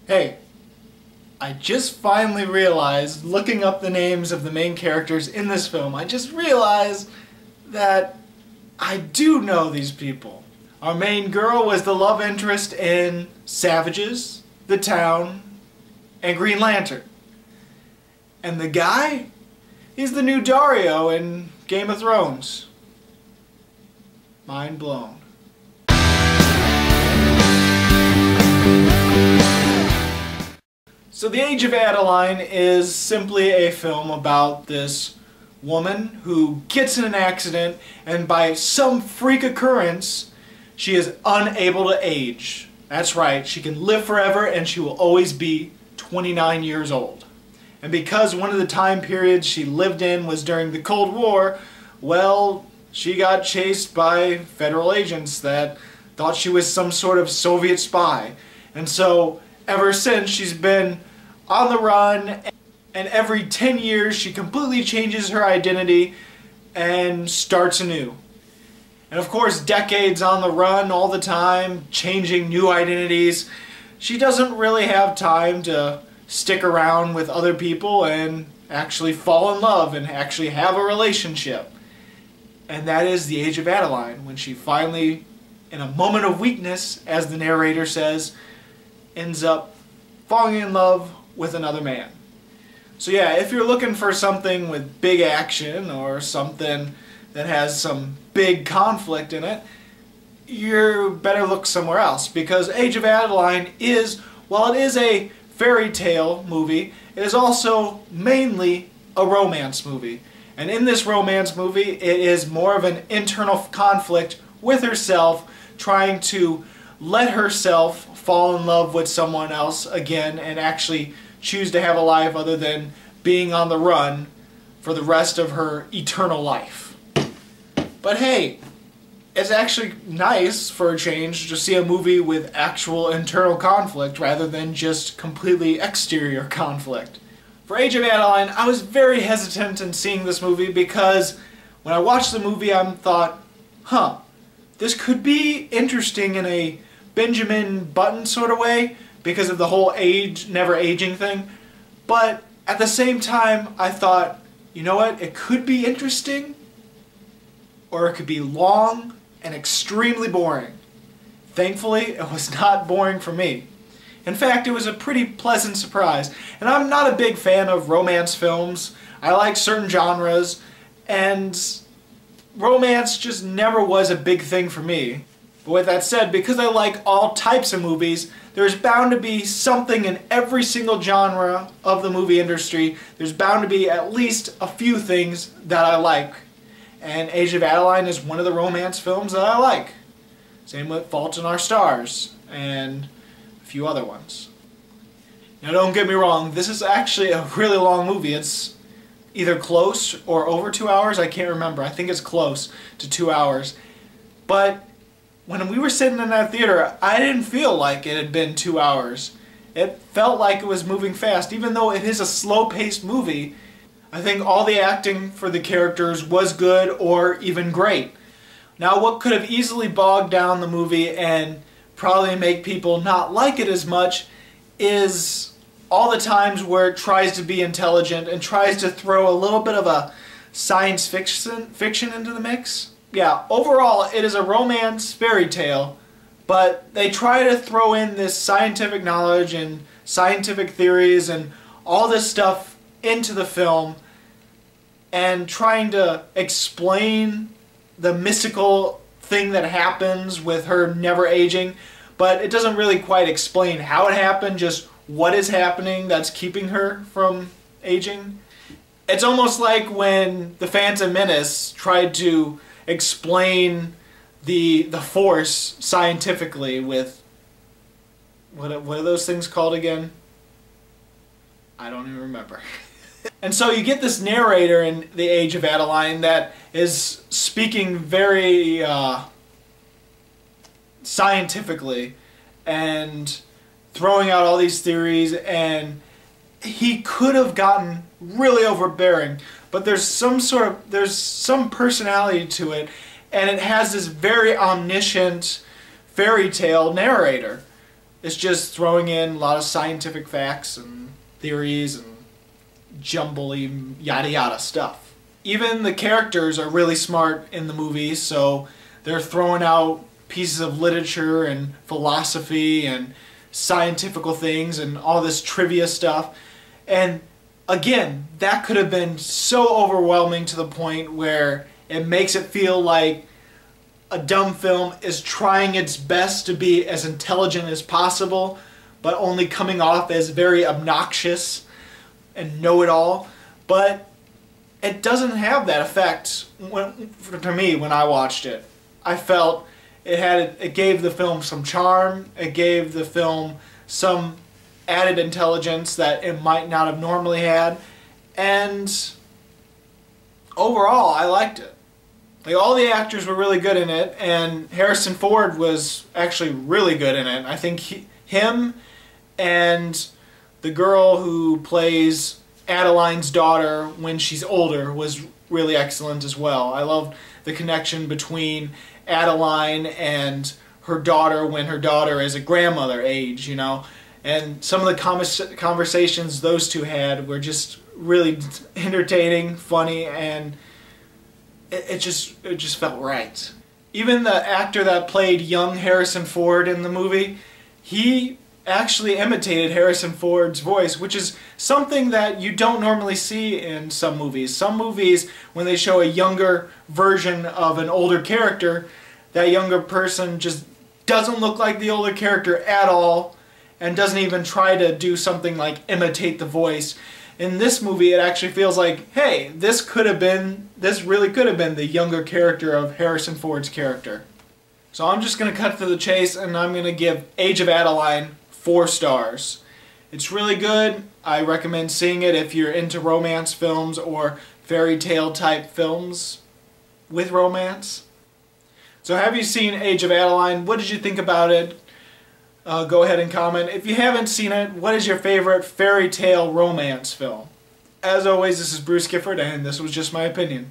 Hey, I just finally realized, looking up the names of the main characters in this film, I just realized that I do know these people. Our main girl was the love interest in Savages, The Town, and Green Lantern. And the guy? He's the new Dario in Game of Thrones. Mind blown. So The Age of Adaline is simply a film about this woman who gets in an accident and by some freak occurrence she is unable to age. That's right, she can live forever and she will always be 29 years old. And because one of the time periods she lived in was during the Cold War, well, she got chased by federal agents that thought she was some sort of Soviet spy. And so ever since she's been on the run, and every 10 years she completely changes her identity and starts anew. And of course, decades on the run all the time, changing new identities, she doesn't really have time to stick around with other people and actually fall in love and actually have a relationship. And that is the Age of Adaline, when she finally, in a moment of weakness, as the narrator says, ends up falling in love with another man. So yeah, if you're looking for something with big action or something that has some big conflict in it, you better look somewhere else, because Age of Adaline is, while it is a fairy tale movie, it is also mainly a romance movie. And in this romance movie, it is more of an internal conflict with herself, trying to let herself fall in love with someone else again and actually choose to have a life other than being on the run for the rest of her eternal life. But hey, it's actually nice for a change to see a movie with actual internal conflict rather than just completely exterior conflict. For Age of Adaline, I was very hesitant in seeing this movie because when I watched the movie I thought, this could be interesting in a Benjamin Button sort of way because of the whole never aging thing. But at the same time I thought, you know what, it could be interesting or it could be long and extremely boring. Thankfully, it was not boring for me. In fact, it was a pretty pleasant surprise. And I'm not a big fan of romance films. I like certain genres, and romance just never was a big thing for me. But with that said, because I like all types of movies, there's bound to be something in every single genre of the movie industry. There's bound to be at least a few things that I like. And Age of Adaline is one of the romance films that I like. Same with Fault in Our Stars and a few other ones. Now don't get me wrong, this is actually a really long movie. It's either close or over 2 hours, I can't remember. I think it's close to 2 hours. But when we were sitting in that theater, I didn't feel like it had been 2 hours. It felt like it was moving fast. Even though it is a slow-paced movie, I think all the acting for the characters was good or even great. Now what could have easily bogged down the movie and probably make people not like it as much is all the times where it tries to be intelligent and tries to throw a little bit of a science fiction into the mix. Yeah, overall it is a romance fairy tale, but they try to throw in this scientific knowledge and scientific theories and all this stuff into the film and trying to explain the mystical thing that happens with her never aging, but it doesn't really quite explain how it happened, just what is happening that's keeping her from aging. It's almost like when The Phantom Menace tried to explain the Force scientifically with what are those things called again? I don't even remember. And so you get this narrator in The Age of Adaline that is speaking very scientifically and throwing out all these theories, and he could have gotten really overbearing, but there's some personality to it, and it has this very omniscient fairy tale narrator It's just throwing in a lot of scientific facts and theories and jumbly yada yada stuff. Even the characters are really smart in the movie, so they're throwing out pieces of literature and philosophy and scientifical things and all this trivia stuff. And again, that could have been so overwhelming to the point where it makes it feel like a dumb film is trying its best to be as intelligent as possible, but only coming off as very obnoxious and know-it-all. But it doesn't have that effect to me when I watched it. I felt it gave the film some charm, it gave the film some added intelligence that it might not have normally had, and overall I liked it. Like, all the actors were really good in it, and Harrison Ford was actually really good in it. I think him and the girl who plays Adaline's daughter when she's older was really excellent as well. I loved the connection between Adaline and her daughter when her daughter is a grandmother age, you know. And some of the conversations those two had were just really entertaining, funny, and it just felt right. Even the actor that played young Harrison Ford in the movie, he actually imitated Harrison Ford's voice, which is something that you don't normally see in some movies. Some movies, when they show a younger version of an older character, that younger person just doesn't look like the older character at all and doesn't even try to do something like imitate the voice. In this movie, it actually feels like, hey, this really could have been the younger character of Harrison Ford's character. So I'm just going to cut to the chase, and I'm going to give Age of Adaline 4 stars. It's really good. I recommend seeing it if you're into romance films or fairy tale type films with romance. So have you seen Age of Adaline? What did you think about it? Go ahead and comment. If you haven't seen it, what is your favorite fairy tale romance film? As always, this is Bruce Gifford, and this was Just My Opinion.